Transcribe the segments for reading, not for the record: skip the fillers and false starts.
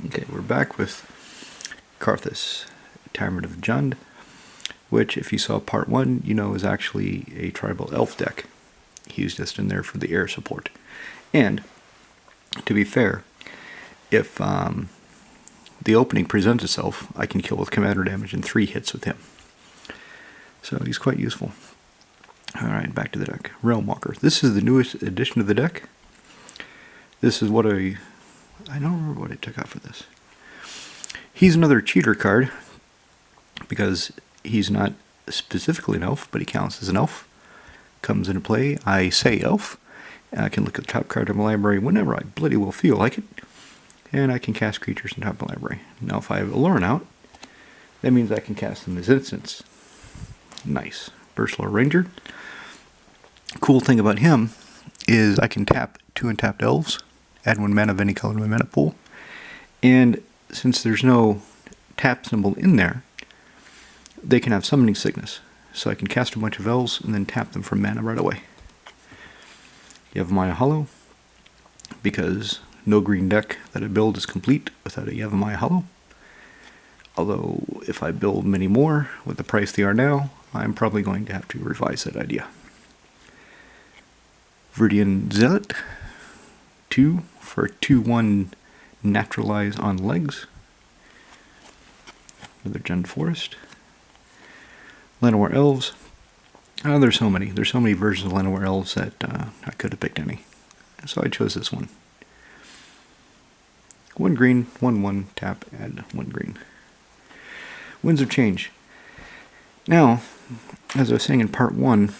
Okay, we're back with Karrthus, Tyrant of Jund, which, if you saw part 1, you know is actually a tribal elf deck. He's just in there for the air support. And, to be fair, if the opening presents itself, I can kill with commander damage in 3 hits with him. So he's quite useful. Alright, back to the deck. Realm Walker. This is the newest addition to the deck. This is what I don't remember what I took out for this. He's another cheater card, because he's not specifically an elf, but he counts as an elf. Comes into play, I say elf, and I can look at the top card of my library whenever I bloody well feel like it, and I can cast creatures in the top of my library. Now if I have Allurn out, that means I can cast them as instants. Nice. Burslar Ranger. Cool thing about him is I can tap 2 untapped elves, add 1 mana of any color to my mana pool, and since there's no tap symbol in there, they can have summoning sickness. So I can cast a bunch of elves and then tap them for mana right away. Yavimaya Hollow, because no green deck that I build is complete without a Yavimaya Hollow. Although, if I build many more with the price they are now, I'm probably going to have to revise that idea. Viridian Zealot, 2 for 2/1 naturalize on legs. Another Jund Forest. Llanowar Elves. There's so many. There's so many versions of Llanowar Elves that I could have picked any. So I chose this one. 1 green, 1/1, tap, add 1 green. Winds of Change. Now, as I was saying in part 1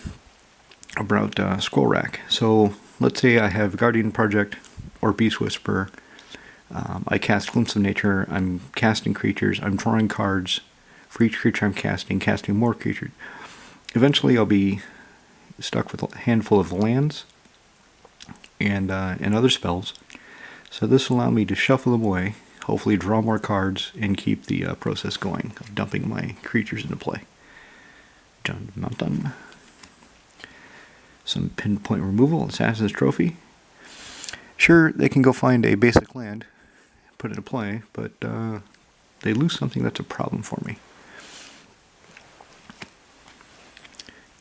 about Scroll Rack, so let's say I have Guardian Project or Beast Whisperer. I cast Glimpse of Nature, I'm casting creatures, I'm drawing cards. For each creature I'm casting more creatures. Eventually I'll be stuck with a handful of lands and other spells. So this will allow me to shuffle them away, hopefully draw more cards, and keep the process going of dumping my creatures into play. Jund Mountain. Some pinpoint removal, Assassin's Trophy. Sure, they can go find a basic land, put it into play, but they lose something that's a problem for me.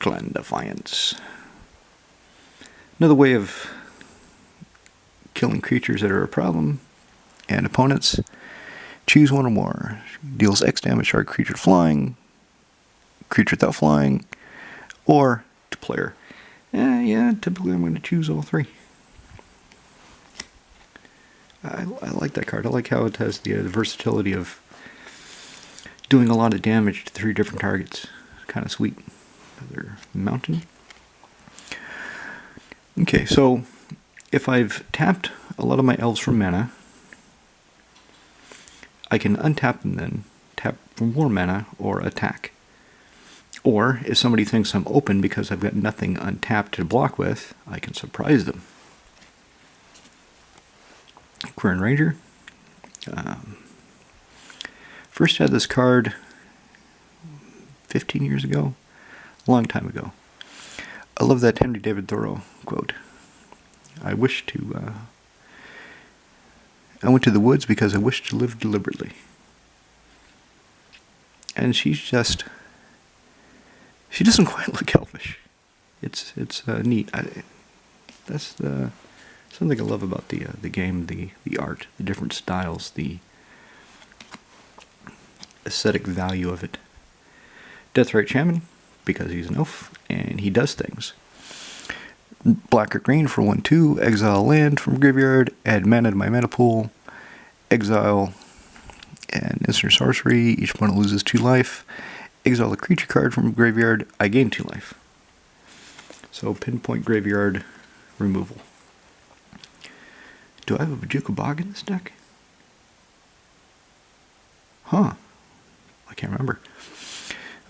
Clan Defiance. Another way of killing creatures that are a problem and opponents. Choose 1 or more. Deals X damage to our creature flying, creature without flying, or to player. Yeah, typically I'm going to choose all 3. I like that card. I like how it has the versatility of doing a lot of damage to 3 different targets. Kind of sweet. Another Mountain. Okay, so if I've tapped a lot of my elves for mana, I can untap them then, tap for more mana, or attack. Or, if somebody thinks I'm open because I've got nothing untapped to block with, I can surprise them. Quern Ranger. First had this card 15 years ago, a long time ago. I love that Henry David Thoreau quote. I went to the woods because I wished to live deliberately. And she doesn't quite look elfish. It's neat. That's something I love about the game, the art, the different styles, the aesthetic value of it. Deathrite Shaman, because he's an elf, and he does things. Black or green for 1/2, exile land from graveyard, add mana to my mana pool, exile an instant sorcery, each opponent loses 2 life, exile a creature card from graveyard, I gain 2 life. So pinpoint graveyard removal. Do I have a Bajuka Bog in this deck? Huh. I can't remember.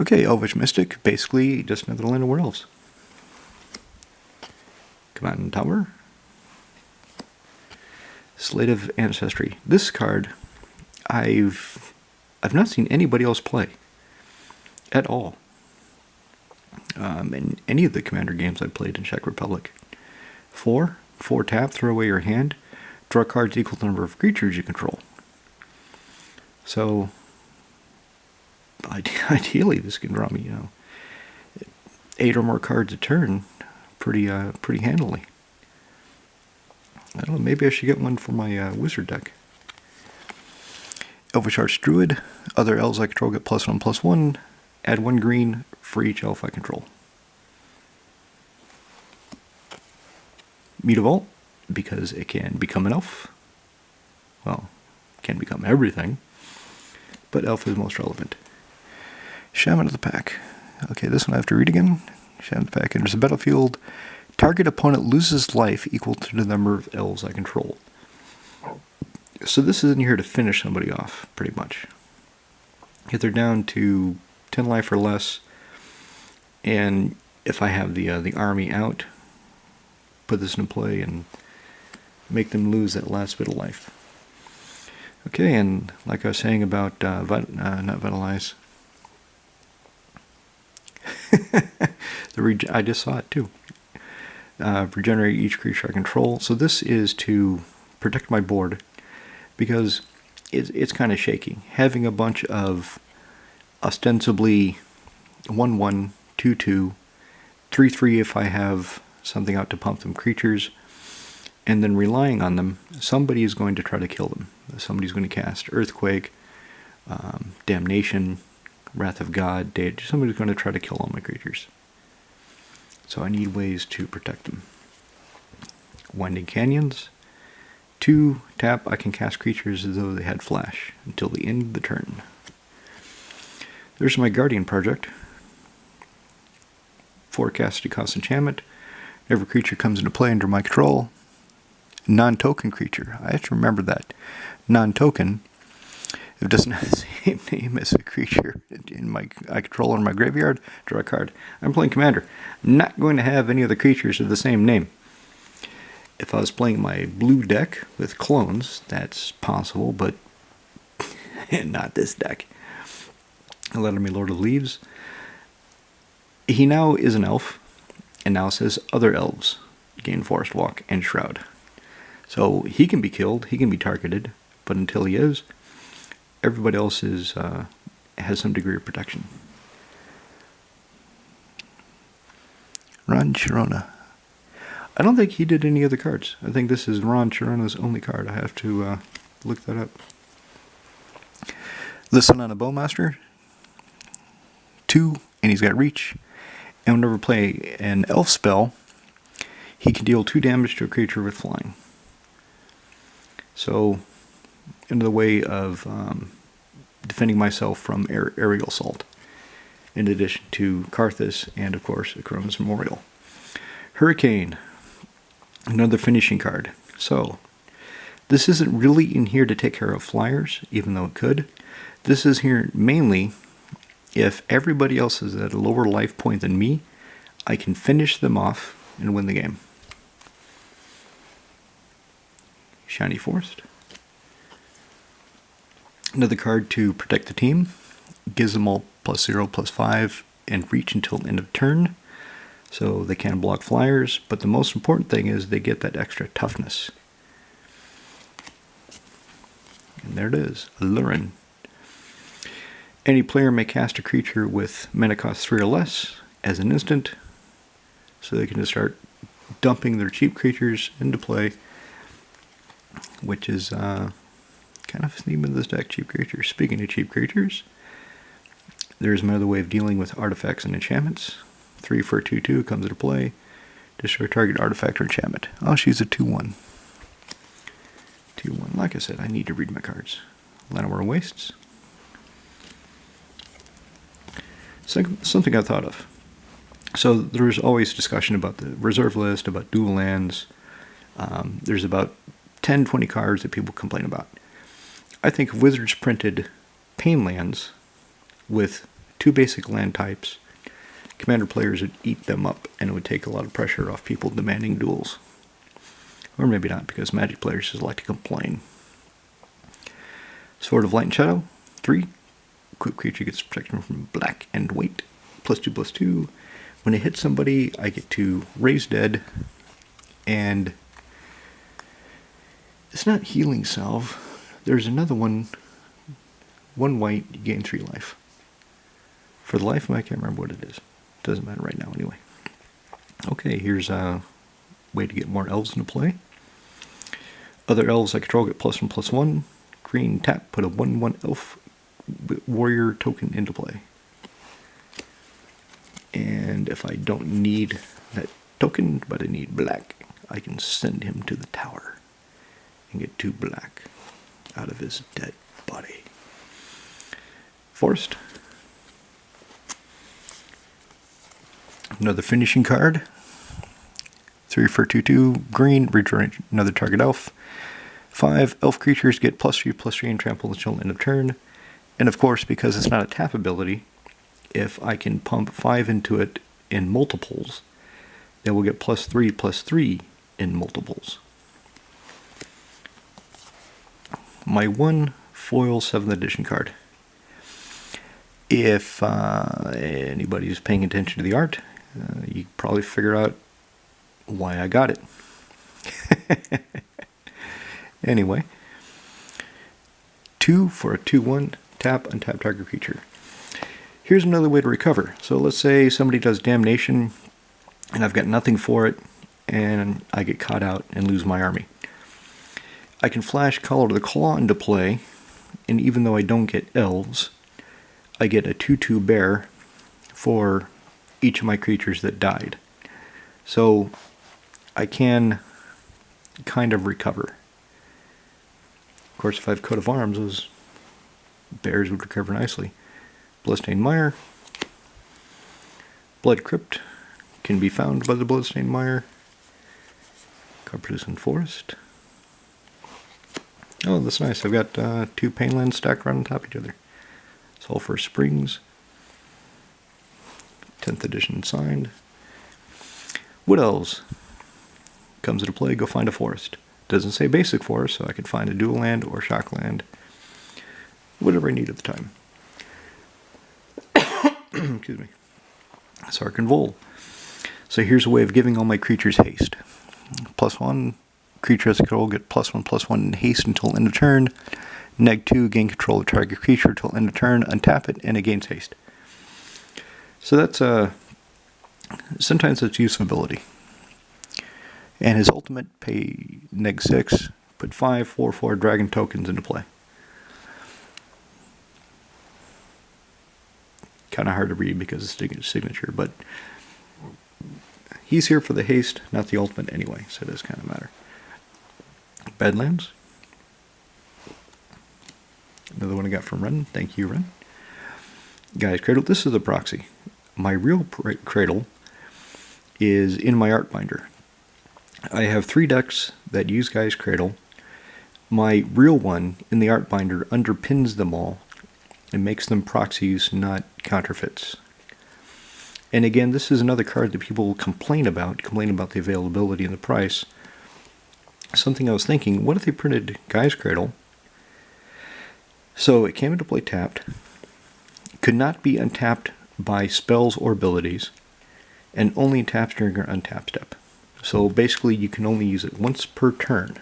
Okay, Elvish Mystic, basically just another Llanowar Elves. Command Tower. Slate of Ancestry. This card, I've not seen anybody else play at all. In any of the Commander games I played in Czech Republic. 4 tap, throw away your hand, draw cards equal to the number of creatures you control. So ideally, this can draw me, 8 or more cards a turn, pretty handily. I don't know. Maybe I should get one for my wizard deck. Elvish Arch Druid. Other elves I control get +1/+1. Add 1 green for each elf I control. Mutavault, because it can become an elf. Well, it can become everything, but elf is most relevant. Shaman of the Pack. Okay, this one I have to read again. Shaman of the Pack enters the battlefield. Target opponent loses life equal to the number of elves I control. So this is in here to finish somebody off, pretty much. If they're down to 10 life or less, and if I have the army out, put this into play and make them lose that last bit of life. Okay, and like I was saying about not Vitalize, I just saw it too. Regenerate each creature I control. So this is to protect my board, because it's kind of shaky. Having a bunch of ostensibly 1/1, 2/2, 3/3 if I have something out to pump them creatures, and then relying on them, somebody is going to try to kill them. Somebody's going to cast Earthquake, Damnation, Wrath of God, somebody's going to try to kill all my creatures. So I need ways to protect them. Winding Canyons. 2 tap, I can cast creatures as though they had flash until the end of the turn. There's my Guardian Project. 4 cast to cost enchantment. Every creature comes into play under my control. Non-token creature. I have to remember that. Non-token, if it doesn't have the same name as a creature I control in my graveyard, draw a card. I'm playing Commander. I'm not going to have any other creatures of the same name. If I was playing my blue deck with clones, that's possible, but not this deck. Letterme Lord of Leaves. He now is an elf, and now says other elves gain Forest Walk and Shroud. So he can be killed, he can be targeted, but until he is, everybody else has some degree of protection. Ron Chirona. I don't think he did any other cards. I think this is Ron Chirona's only card. I have to look that up. Listen on a Bowmaster. 2, and he's got reach. And whenever play an elf spell, he can deal 2 damage to a creature with flying. So, into the way of defending myself from aerial assault, in addition to Karrthus and, of course, Akroma's Memorial. Hurricane, another finishing card. So, this isn't really in here to take care of flyers, even though it could. This is here mainly if everybody else is at a lower life point than me, I can finish them off and win the game. Shiny Forest. Another card to protect the team. Gives them all +0/+5 and reach until the end of turn. So they can block flyers, but the most important thing is they get that extra toughness. And there it is, Allurin. Any player may cast a creature with mana cost 3 or less as an instant, so they can just start dumping their cheap creatures into play, which is kind of the theme of this deck, cheap creatures. Speaking of cheap creatures, there's another way of dealing with artifacts and enchantments. 3 for a 2/2 comes into play. Destroy target artifact or enchantment. Oh, she's a 2/1. 2/1. Like I said, I need to read my cards. Llanowar Wastes. Something I thought of. So there's always discussion about the reserve list, about dual lands. There's about 10-20 cards that people complain about. I think if Wizards printed pain lands with 2 basic land types, Commander players would eat them up, and it would take a lot of pressure off people demanding duels. Or maybe not, because Magic players just like to complain. Sword of Light and Shadow, 3. Equipped creature gets protection from black and white, +2/+2. When it hits somebody, I get to raise dead, and it's not Healing Salve. There's another one. 1 white, you gain 3 life. For the life of me, I can't remember what it is. Doesn't matter right now anyway. Okay, here's a way to get more elves into play. Other elves I control get +1/+1. Green tap, put a 1/1 elf warrior token into play. And if I don't need that token, but I need black, I can send him to the tower and get 2 black out of his dead body. Forest. Another finishing card. 3 for 2/2. Green, return another target elf. 5 elf creatures get +3/+3 and trample until end of turn. And of course, because it's not a tap ability, if I can pump 5 into it in multiples, then we'll get +3/+3 in multiples. My 1 foil 7th edition card. If anybody's paying attention to the art, you probably figure out why I got it. Anyway, 2 for a 2/1, tap, untap target creature. Here's another way to recover. So let's say somebody does Damnation, and I've got nothing for it, and I get caught out and lose my army. I can flash Collar to the Claw into play, and even though I don't get elves, I get a 2/2 bear for each of my creatures that died. So I can kind of recover. Of course, if I have Coat of Arms, those bears would recover nicely. Bloodstained Mire. Blood Crypt can be found by the Bloodstained Mire. Karrthus and Forest. Oh, that's nice. I've got 2 Painlands stacked right on top of each other. Sulphur Springs. 10th edition signed. Wood Elves. Comes into play, go find a forest. Doesn't say basic forest, so I can find a dual land or shock land. Whatever I need at the time. Excuse me. Sark and Vol. So here's a way of giving all my creatures haste. +1, creature has control, get +1/+1 in haste until end of turn. -2, gain control of target creature until end of turn, untap it, and it gains haste. So that's sometimes it's use of ability. And his ultimate, pay -6, put 5 4/4 dragon tokens into play. Kind of hard to read because it's his signature, but he's here for the haste, not the ultimate anyway, so it does kind of matter. Badlands. Another one I got from Ren. Thank you, Ren. Guy's Cradle. This is a proxy. My real cradle is in my art binder. I have 3 decks that use Guy's Cradle. My real one in the art binder underpins them all and makes them proxies, not counterfeits. And again, this is another card that people complain about the availability and the price. Something I was thinking, what if they printed Guy's Cradle? So it came into play tapped, could not be untapped by spells or abilities, and only taps during your untap step. So basically you can only use it once per turn.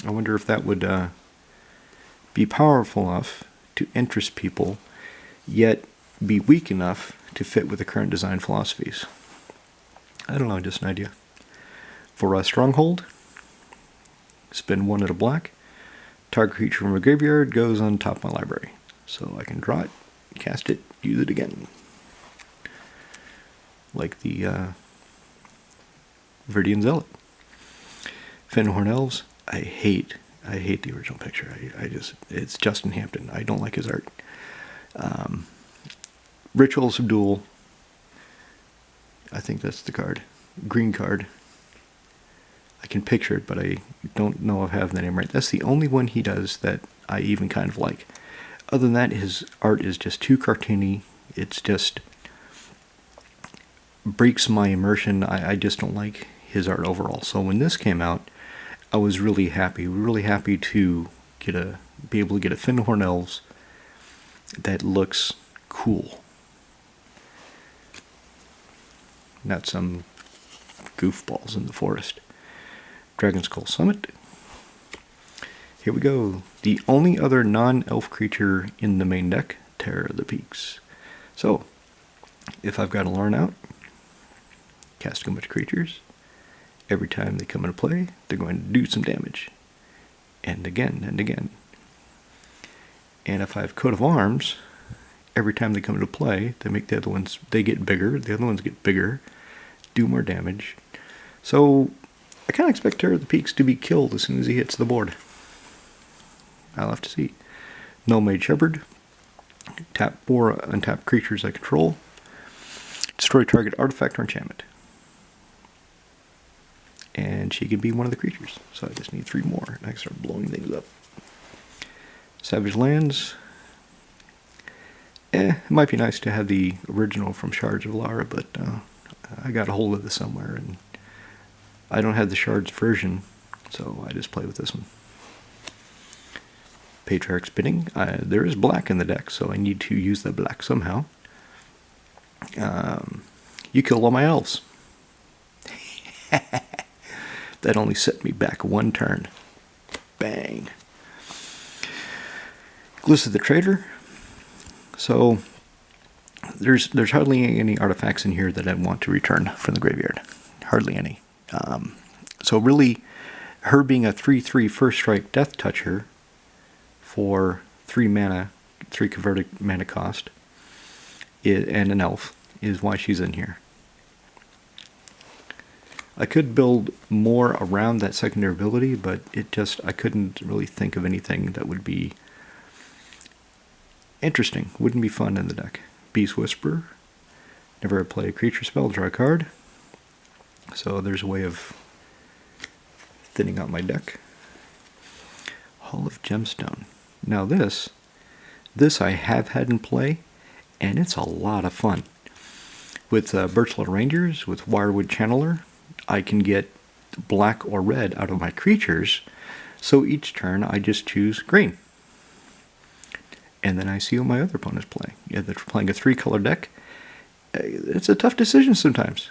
I wonder if that would be powerful enough to interest people, yet be weak enough to fit with the current design philosophies. I don't know, just an idea. For a Stronghold, spend 1 at a black. Target creature from a graveyard goes on top of my library. So I can draw it, cast it, use it again. Like the Viridian Zealot. Fenhorn Elves, I hate the original picture. It's Justin Hampton. I don't like his art. Rituals of Duel. I think that's the card. Green card. I can picture it, but I don't know if I have the name right. That's the only one he does that I even kind of like. Other than that, his art is just too cartoony. It's just breaks my immersion. I just don't like his art overall. So when this came out, I was really happy to be able to get a Fenhorn Elves that looks cool. Not some goofballs in the forest. Dragon Skull Summit. Here we go. The only other non-elf creature in the main deck, Terror of the Peaks. So, if I've got to learn out, casting a bunch of creatures, every time they come into play, they're going to do some damage. And again, and again. And if I have Coat of Arms, every time they come into play, they make the other ones, they get bigger, the other ones get bigger, do more damage. So, I kind of expect Terror of the Peaks to be killed as soon as he hits the board. I'll have to see. No Mage Shepherd. Tap 4 untapped creatures I control. Destroy target artifact or enchantment. And she can be one of the creatures. So I just need 3 more, and I can start blowing things up. Savage Lands. It might be nice to have the original from Shards of Lara, but I got a hold of this somewhere, and I don't have the Shards version, so I just play with this one. Patriarch Spinning. There is black in the deck, so I need to use the black somehow. You killed all my elves. That only set me back 1 turn. Bang. Gliss of the Trader. So there's hardly any artifacts in here that I want to return from the graveyard. Hardly any. So really, her being a 3/3 first strike Death Toucher for 3 mana, 3 converted mana cost, and an elf, is why she's in here. I could build more around that secondary ability, but I couldn't really think of anything that would be interesting. Wouldn't be fun in the deck. Beast Whisperer. Never play a creature spell, draw a card. So there's a way of thinning out my deck. Hall of Gemstone. Now this I have had in play, and it's a lot of fun. With Birchland Rangers, with Wirewood Channeler, I can get black or red out of my creatures, so each turn I just choose green. And then I see what my other opponents play. If they're playing a 3-color deck, it's a tough decision sometimes.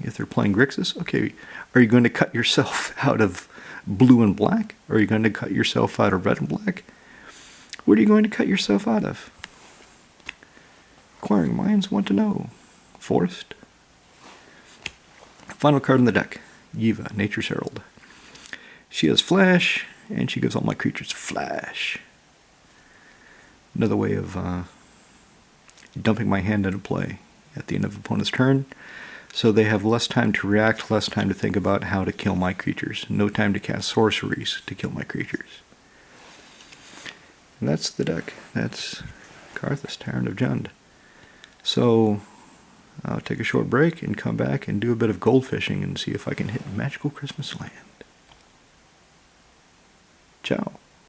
If they're playing Grixis, okay, are you going to cut yourself out of blue and black? Or are you going to cut yourself out of red and black? What are you going to cut yourself out of? Inquiring minds want to know. Forest. Final card in the deck. Yiva, Nature's Herald. She has Flash, and she gives all my creatures Flash. Another way of dumping my hand into play at the end of opponent's turn, so they have less time to react, less time to think about how to kill my creatures. No time to cast sorceries to kill my creatures. And that's the deck. That's Karrthus, Tyrant of Jund. So I'll take a short break and come back and do a bit of gold fishing and see if I can hit Magical Christmas Land. Ciao.